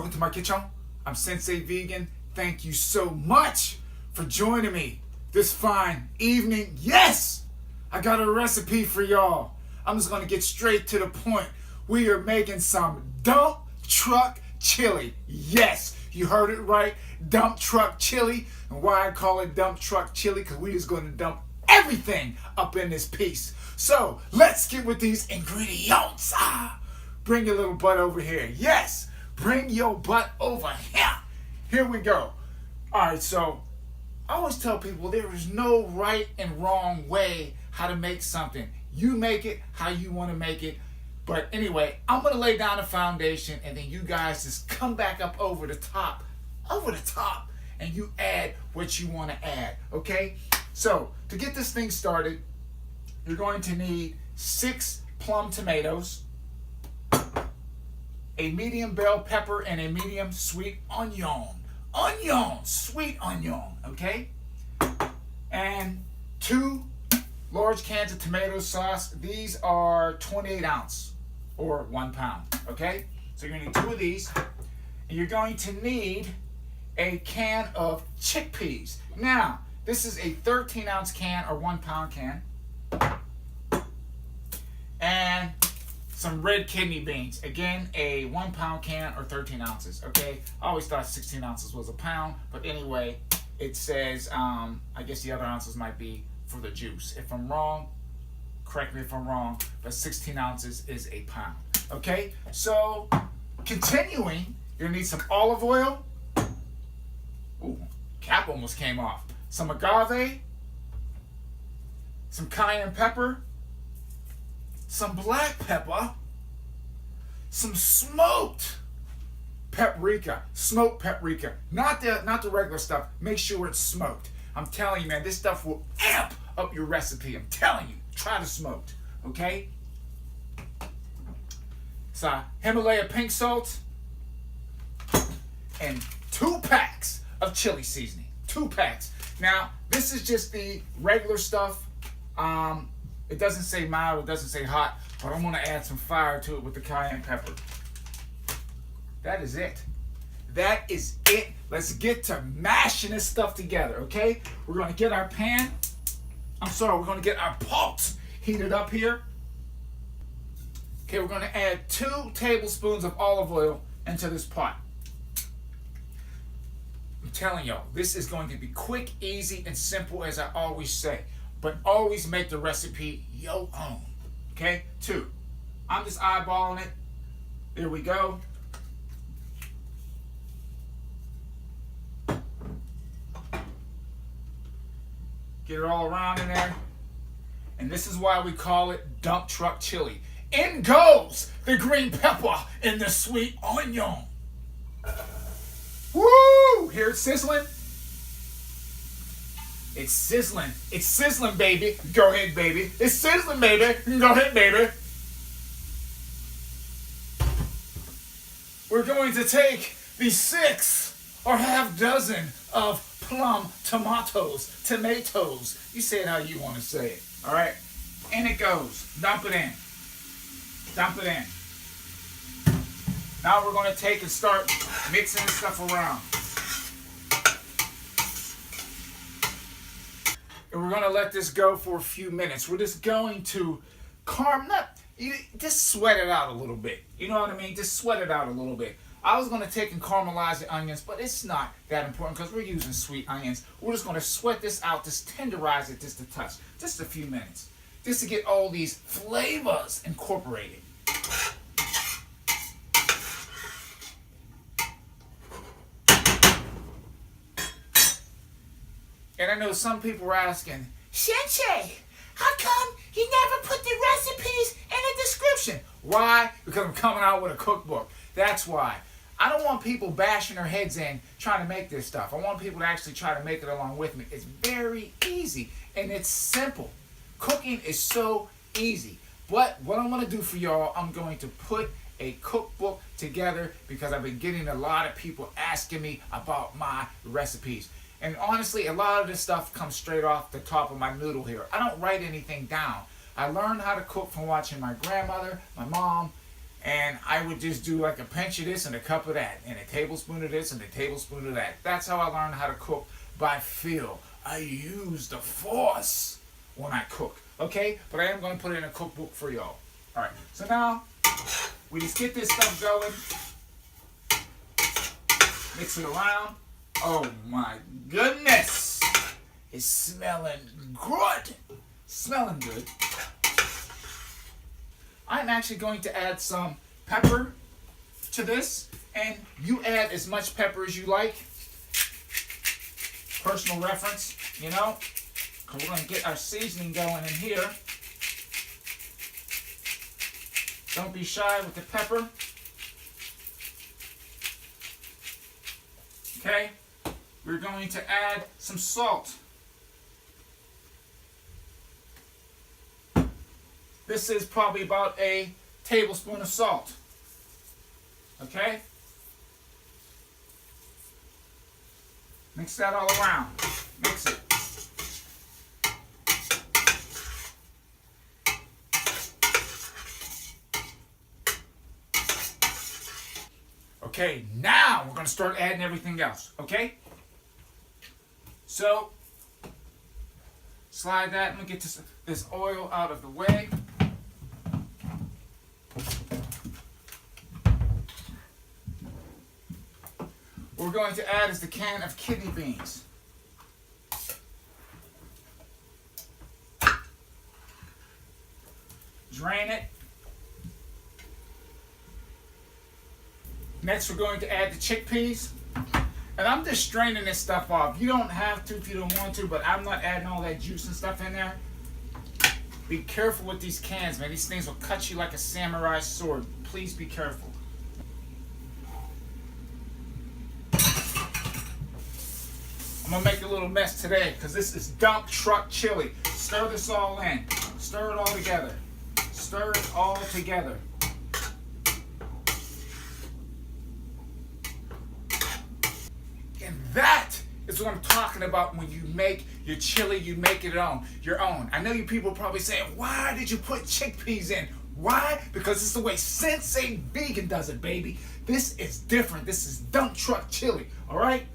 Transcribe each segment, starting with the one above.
Welcome to my kitchen. I'm Sensei Vegan. Thank you so much for joining me this fine evening. Yes, I got a recipe for y'all. I'm just gonna get straight to the point. We are making some dump truck chili. Yes, you heard it right, dump truck chili. And why I call it dump truck chili, because we just gonna dump everything up in this piece. So let's get with these ingredients. Bring your little butt over here. Yes, bring your butt over here. Here we go. All right, so I always tell people there is no right and wrong way how to make something. You make it how you want to make it. But anyway, I'm going to lay down a foundation, and then you guys just come back up over the top, and you add what you want to add, okay? So to get this thing started, you're going to need 6 plum tomatoes, a medium bell pepper, and a medium sweet onion. Sweet onion, okay? And 2 large cans of tomato sauce. These are 28 ounce or 1 pound, okay? So you're gonna need 2 of these. And you're going to need a can of chickpeas. Now, this is a 13 ounce can or 1 pound can. And some red kidney beans. Again, a 1 pound can or 13 ounces, okay? I always thought 16 ounces was a pound, but anyway, it says, I guess the other ounces might be for the juice. If I'm wrong, correct me if I'm wrong, but 16 ounces is a pound, okay? So, continuing, you're gonna need some olive oil. Ooh, cap almost came off. Some agave, some cayenne pepper, some black pepper, some smoked paprika, not the regular stuff. Make sure it's smoked. I'm telling you, man, this stuff will amp up your recipe. I'm telling you, try the smoked, okay? So Himalaya pink salt and 2 packs of chili seasoning. 2 packs. Now this is just the regular stuff. It doesn't say mild, it doesn't say hot, but I'm gonna add some fire to it with the cayenne pepper. That is it. That is it. Let's get to mashing this stuff together, okay? We're gonna get our pan, we're gonna get our pot heated up here. Okay, we're gonna add 2 tablespoons of olive oil into this pot. I'm telling y'all, this is going to be quick, easy, and simple, as I always say. But always make the recipe your own. Okay? 2. I'm just eyeballing it. There we go. Get it all around in there. And this is why we call it dump truck chili. In goes the green pepper and the sweet onion. Woo! Hear it sizzling? It's sizzling. It's sizzling, baby. Go ahead, baby. It's sizzling, baby. Go ahead, baby. We're going to take these 6 or half dozen of plum tomatoes. You say it how you want to say it. All right? In it goes. Dump it in. Dump it in. Now we're going to take and start mixing this stuff around. And we're going to let this go for a few minutes. We're just going to just sweat it out a little bit. You know what I mean? Just sweat it out a little bit. I was going to take and caramelize the onions, but it's not that important because we're using sweet onions. We're just going to sweat this out, just tenderize it just a touch. Just a few minutes. Just to get all these flavors incorporated. And I know some people are asking, Sensei, how come you never put the recipes in the description? Why? Because I'm coming out with a cookbook. That's why. I don't want people bashing their heads in trying to make this stuff. I want people to actually try to make it along with me. It's very easy and it's simple. Cooking is so easy. But what I'm going to do for y'all, I'm going to put a cookbook together because I've been getting a lot of people asking me about my recipes. And honestly, a lot of this stuff comes straight off the top of my noodle here. I don't write anything down. I learned how to cook from watching my grandmother, my mom, And I would just do like a pinch of this and a cup of that, and a tablespoon of this and a tablespoon of that. That's how I learned how to cook, by feel. I use the force when I cook, okay? But I am going to put it in a cookbook for y'all. All right, so now we just get this stuff going. Mix it around. Oh my goodness. It's smelling good. Smelling good. I'm actually going to add some pepper to this, and you add as much pepper as you like. Personal reference, you know, because we're going to get our seasoning going in here. Don't be shy with the pepper. Okay, we're going to add some salt. This is probably about a tablespoon of salt. Okay? Mix that all around. Mix it. Okay, now we're going to start adding everything else. Okay? So, slide that. Let me get this oil out of the way. What we're going to add is the can of kidney beans. Drain it. Next, we're going to add the chickpeas. And I'm just straining this stuff off. You don't have to if you don't want to, but I'm not adding all that juice and stuff in there. Be careful with these cans, man. These things will cut you like a samurai sword. Please be careful. I'm gonna make a little mess today because this is dump truck chili. Stir this all in. Stir it all together. Stir it all together. And that is what I'm talking about when you make your chili, you make it your own. I know you people probably saying, why did you put chickpeas in? Why? Because it's the way Sensei Vegan does it, baby. This is different. This is dump truck chili, all right?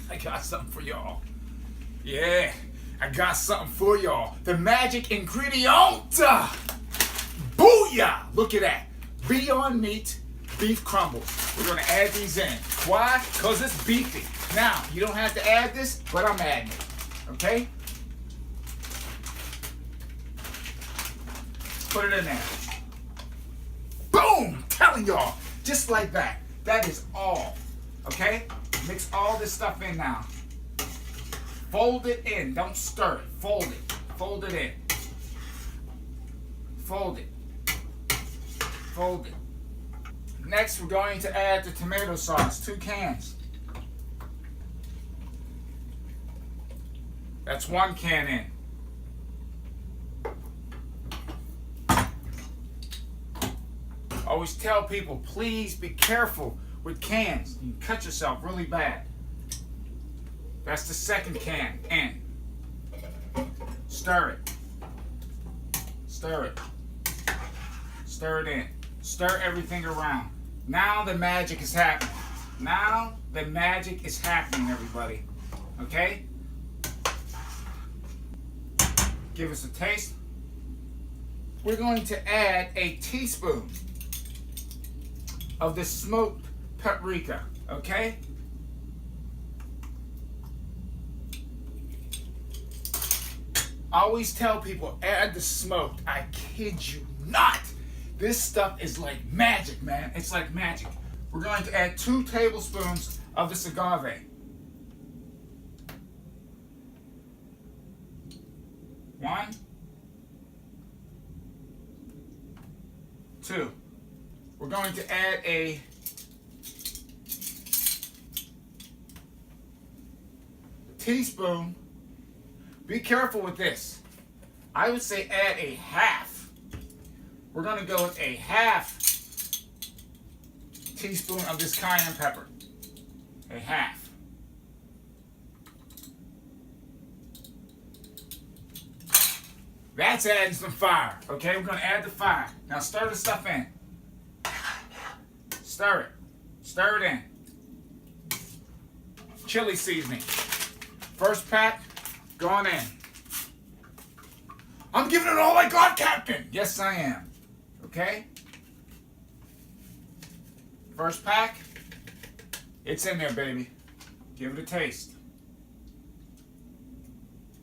I got something for y'all. Yeah, I got something for y'all. The magic ingredient. Booyah! Look at that. Beyond Meat beef crumbles. We're going to add these in. Why? Because it's beefy. Now, you don't have to add this, but I'm adding it. Okay? Put it in there. Boom! Telling y'all. Just like that. That is all. Okay? Mix all this stuff in now. Fold it in. Don't stir it. Fold it. Fold it in. Fold it. Fold it. Next, we're going to add the tomato sauce. 2 cans. That's 1 can in. Always tell people, please be careful with cans. You can cut yourself really bad. That's the 2nd can in. Stir it. Stir it. Stir it in. Stir everything around. Now the magic is happening. Now the magic is happening, everybody. Okay? Give us a taste. We're going to add a teaspoon of the smoked paprika. Okay? I always tell people, add the smoked. I kid you not. This stuff is like magic, man. It's like magic. We're going to add 2 tablespoons of this agave. 1, 2. We're going to add a teaspoon. Be careful with this. I would say add a half. We're going to go with a half teaspoon of this cayenne pepper. A half. That's adding some fire. Okay, we're going to add the fire. Now stir the stuff in. Stir it. Stir it in. Chili seasoning. First pack, going in. I'm giving it all I got, Captain. Yes, I am. Okay? First pack, it's in there, baby. Give it a taste.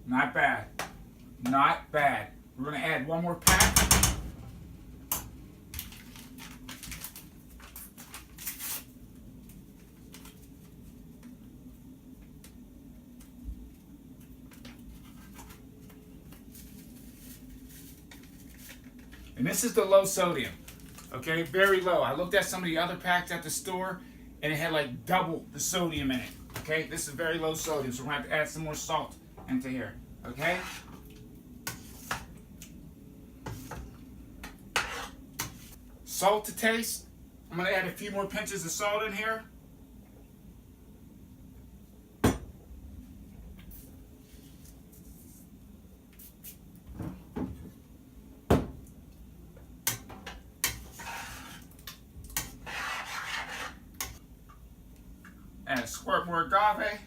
Not bad. Not bad. We're going to add one more pack. And this is the low sodium. Okay, very low. I looked at some of the other packs at the store and it had like double the sodium in it. Okay, this is very low sodium, so we're going to have to add some more salt into here. Okay? Salt to taste. I'm going to add a few more pinches of salt in here. And a squirt more agave.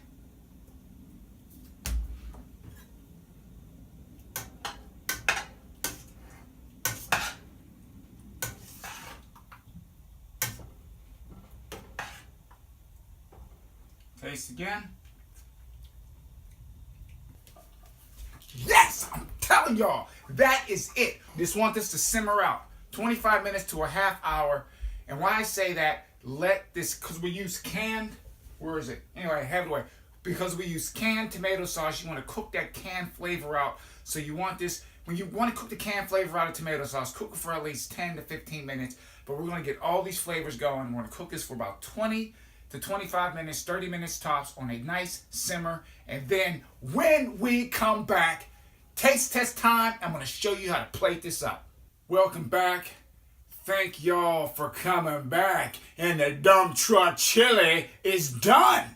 Taste again. Yes, I'm telling y'all, that is it. Just want this to simmer out. 25 minutes to a half hour. And why I say that, let this, because we use canned, where is it? Anyway, have it away. Because we use canned tomato sauce, you want to cook that canned flavor out. So you want this, when you want to cook the canned flavor out of tomato sauce, cook it for at least 10 to 15 minutes. But we're going to get all these flavors going. We're going to cook this for about 20 to 25 minutes, 30 minutes tops on a nice simmer. And then when we come back, taste test time, I'm going to show you how to plate this up. Welcome back. Thank y'all for coming back. And the dump truck chili is done.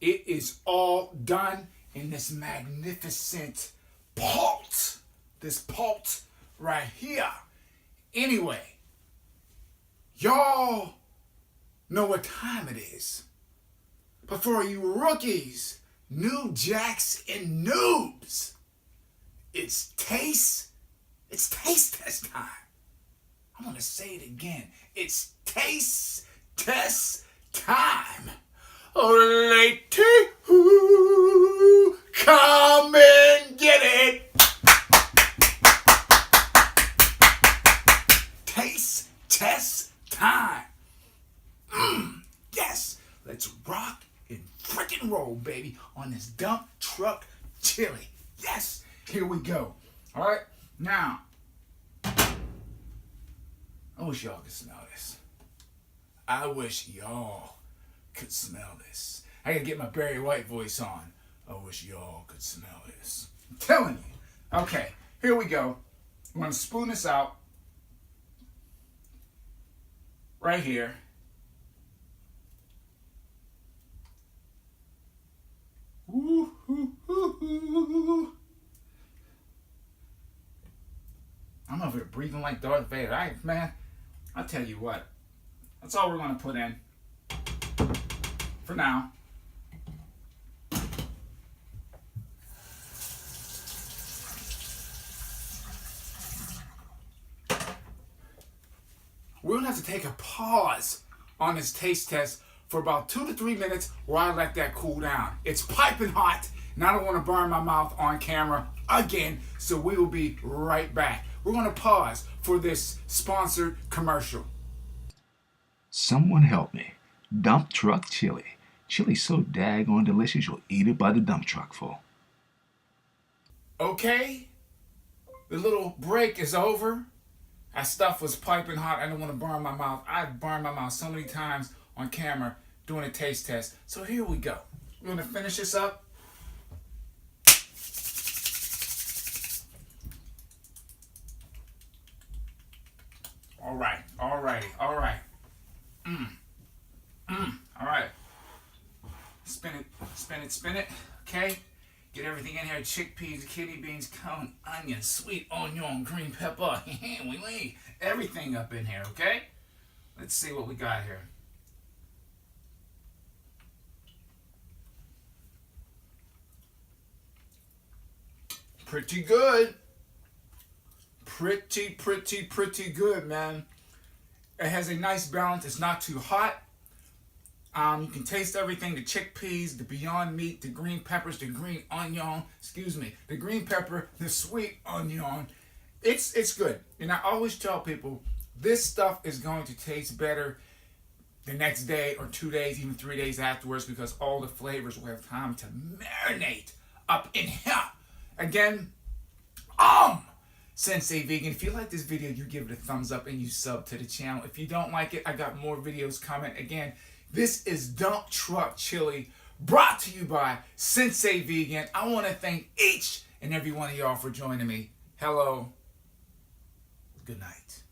It is all done in this magnificent pot. This pot right here. Anyway, y'all know what time it is. But for you rookies, new jacks and noobs, it's taste test time. I'm going to say it again. It's taste test time. Oh, lady, ooh, come and get it. Taste test time. Yes, let's rock and freaking roll, baby, on this dump truck chili. Yes, here we go. All right, now, I wish y'all could smell this. I wish y'all could smell this. I gotta get my Barry White voice on. I wish y'all could smell this. I'm telling you. Okay, here we go. I'm gonna spoon this out. Right here. Ooh, ooh, ooh, ooh. I'm over here breathing like Darth Vader. Man, I'll tell you what. That's all we're going to put in for now. We're going to have to take a pause on this taste test for about 2 to 3 minutes while I let that cool down. It's piping hot, and I don't want to burn my mouth on camera again, so we will be right back. We're going to pause for this sponsored commercial. Someone help me. Dump truck chili. Chili's so daggone delicious you'll eat it by the dump truck full. Okay, the little break is over. That stuff was piping hot. I don't want to burn my mouth. I've burned my mouth so many times on camera doing a taste test. So here we go. We're going to finish this up. All right. All right. All right. Spin it. Okay. Get everything in here. Chickpeas, kidney beans, cone, onion, sweet onion, green pepper. We lay everything up in here, okay? Let's see what we got here. Pretty good. Pretty good, man. It has a nice balance. It's not too hot. You can taste everything, the chickpeas, the Beyond Meat, the green peppers, the green onion, the green pepper, the sweet onion. It's good. And I always tell people, this stuff is going to taste better the next day or 2 days, even 3 days afterwards, because all the flavors will have time to marinate up in here. Again, Sensei Vegan. If you like this video, you give it a thumbs up and you sub to the channel. If you don't like it, I got more videos coming. Again, this is Dump Truck Chili, brought to you by Sensei Vegan. I want to thank each and every one of y'all for joining me. Hello. Good night.